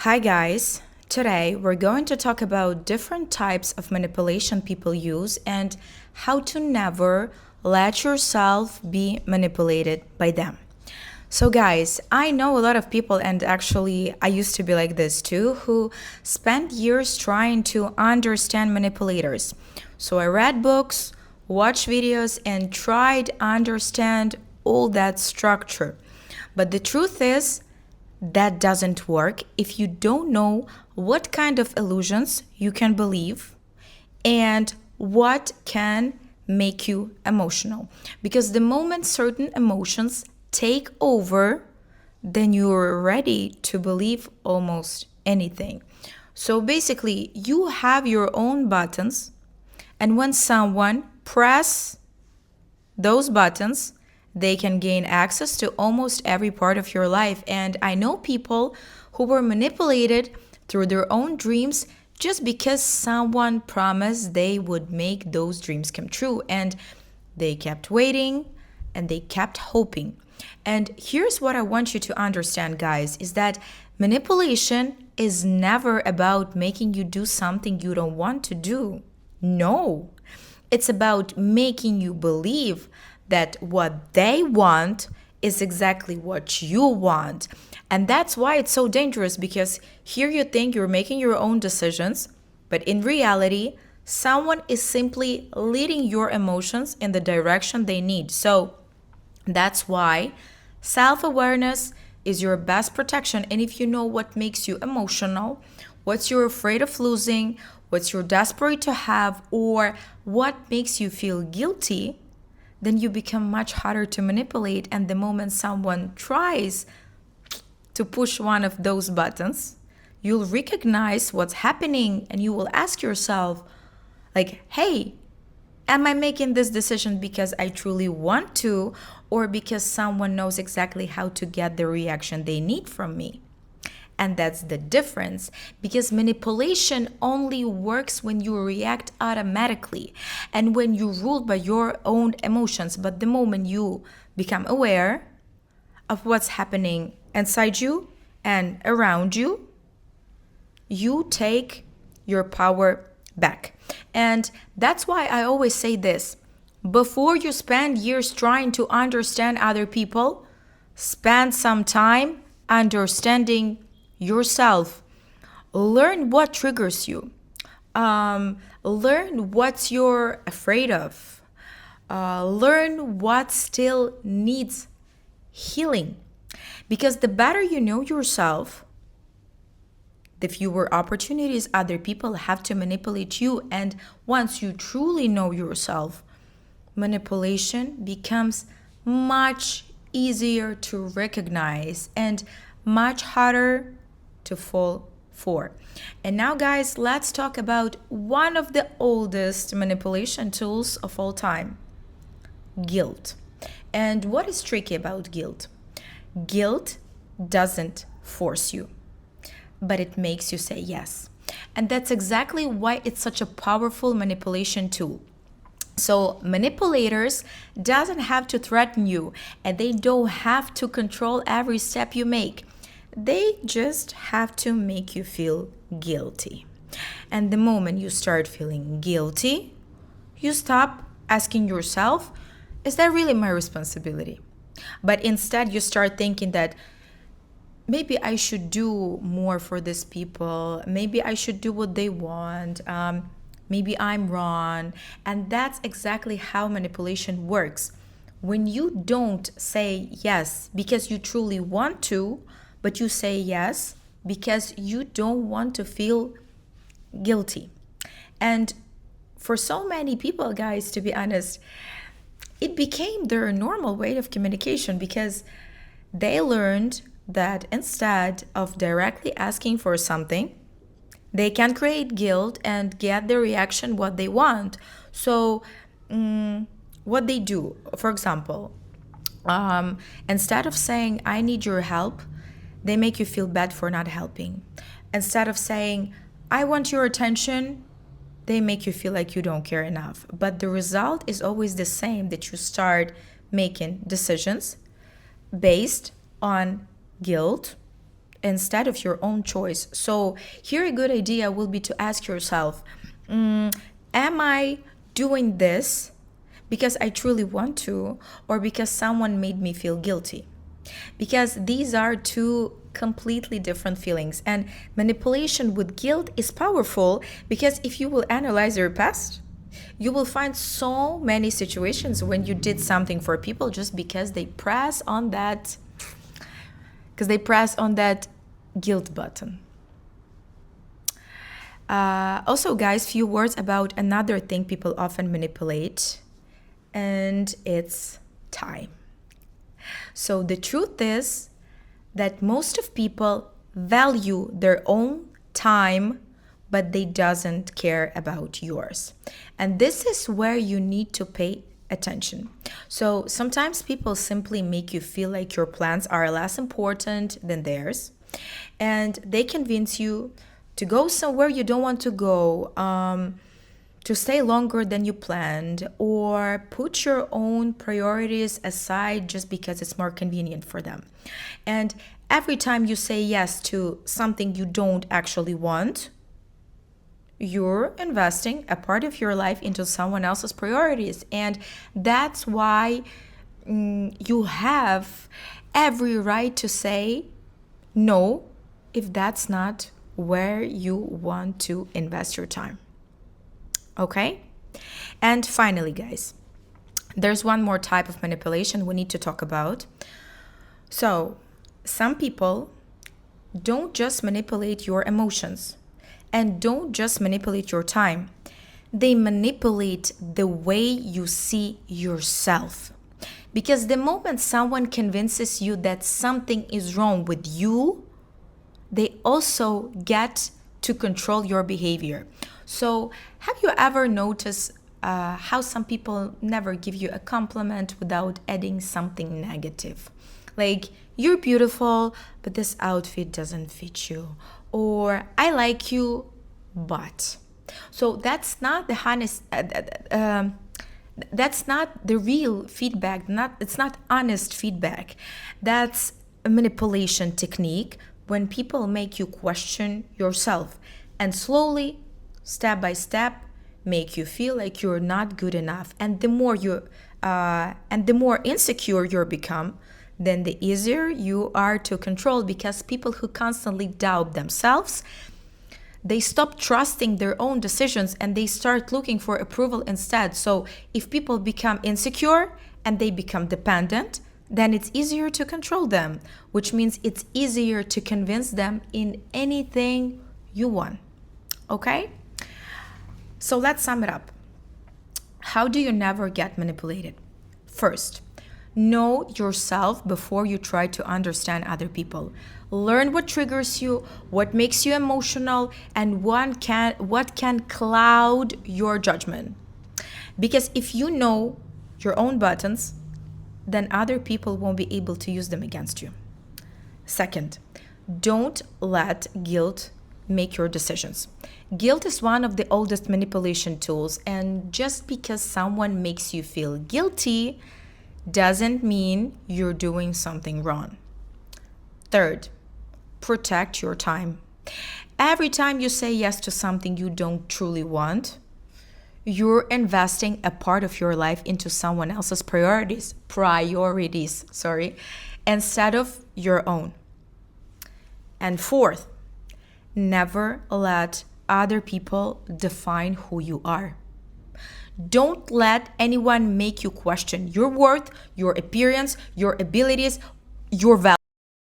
Hi, guys. Today we're going to talk about different types of manipulation people use and how to never let yourself be manipulated by them. So, guys, I know a lot of people, and actually, I used to be like this too, who spent years trying to understand manipulators. So, I read books, watched videos, and tried to understand all that structure. But the truth is, that doesn't work if you don't know what kind of illusions you can believe and what can make you emotional. Because the moment certain emotions take over, then you're ready to believe almost anything. So basically, you have your own buttons, and when someone press those buttons, they can gain access to almost every part of your life. And I know people who were manipulated through their own dreams just because someone promised they would make those dreams come true. And they kept waiting and they kept hoping. And here's what I want you to understand, guys, is that manipulation is never about making you do something you don't want to do. No. It's about making you believe that what they want is exactly what you want. And that's why it's so dangerous, because here you think you're making your own decisions, but in reality, someone is simply leading your emotions in the direction they need. So that's why self-awareness is your best protection. And if you know what makes you emotional, what you're afraid of losing, what you're desperate to have, or what makes you feel guilty, then you become much harder to manipulate. And the moment someone tries to push one of those buttons, you'll recognize what's happening and you will ask yourself, like, hey, am I making this decision because I truly want to, or because someone knows exactly how to get the reaction they need from me? And that's the difference, because manipulation only works when you react automatically and when you're ruled by your own emotions. But the moment you become aware of what's happening inside you and around you, you take your power back. And that's why I always say this: before you spend years trying to understand other people, spend some time understanding yourself. Learn what triggers you. Learn what you're afraid of. Learn what still needs healing. Because the better you know yourself, the fewer opportunities other people have to manipulate you. And once you truly know yourself, manipulation becomes much easier to recognize and much harder to fall for. And now, guys, let's talk about one of the oldest manipulation tools of all time: guilt. And what is tricky about guilt? Guilt doesn't force you, but it makes you say yes. And that's exactly why it's such a powerful manipulation tool. So manipulators doesn't have to threaten you, and they don't have to control every step you make. They just have to make you feel guilty. And the moment you start feeling guilty, you stop asking yourself, is that really my responsibility? But instead, you start thinking that maybe I should do more for these people. Maybe I should do what they want. Maybe I'm wrong. And that's exactly how manipulation works. When you don't say yes because you truly want to, but you say yes because you don't want to feel guilty. And for so many people, guys, to be honest, it became their normal way of communication, because they learned that instead of directly asking for something, they can create guilt and get the reaction what they want. So what they do, for example, instead of saying, I need your help, they make you feel bad for not helping. Instead of saying, I want your attention, they make you feel like you don't care enough. But the result is always the same, that you start making decisions based on guilt instead of your own choice. So here a good idea will be to ask yourself, am I doing this because I truly want to, or because someone made me feel guilty? Because these are two completely different feelings. And manipulation with guilt is powerful because if you will analyze your past, you will find so many situations when you did something for people just because they press on that guilt button. Also, guys, few words about another thing people often manipulate, and it's time. So the truth is that most of people value their own time, but they doesn't care about yours. And this is where you need to pay attention. So sometimes people simply make you feel like your plans are less important than theirs, and they convince you to go somewhere you don't want to go, to stay longer than you planned, or put your own priorities aside just because it's more convenient for them. And every time you say yes to something you don't actually want, you're investing a part of your life into someone else's priorities. And that's why you have every right to say no if that's not where you want to invest your time. Okay? And finally, guys, there's one more type of manipulation we need to talk about. So, some people don't just manipulate your emotions and don't just manipulate your time. They manipulate the way you see yourself. Because the moment someone convinces you that something is wrong with you, they also get to control your behavior. So, have you ever noticed how some people never give you a compliment without adding something negative? Like, you're beautiful, but this outfit doesn't fit you. Or, I like you, but. So, that's not the honest, that's not the real feedback. It's not honest feedback. That's a manipulation technique when people make you question yourself and slowly, step by step, make you feel like you're not good enough. And the more insecure you become, then the easier you are to control, because people who constantly doubt themselves, they stop trusting their own decisions and they start looking for approval instead. So if people become insecure and they become dependent, then it's easier to control them, which means it's easier to convince them in anything you want. Okay? So let's sum it up. How do you never get manipulated? First, know yourself before you try to understand other people. Learn what triggers you, what makes you emotional, and what can cloud your judgment. Because if you know your own buttons, then other people won't be able to use them against you. Second, don't let guilt make your decisions. Guilt is one of the oldest manipulation tools, and just because someone makes you feel guilty doesn't mean you're doing something wrong. Third, protect your time. Every time you say yes to something you don't truly want, you're investing a part of your life into someone else's priorities, instead of your own. And fourth, never let other people define who you are. Don't let anyone make you question your worth, your appearance, your abilities, your value.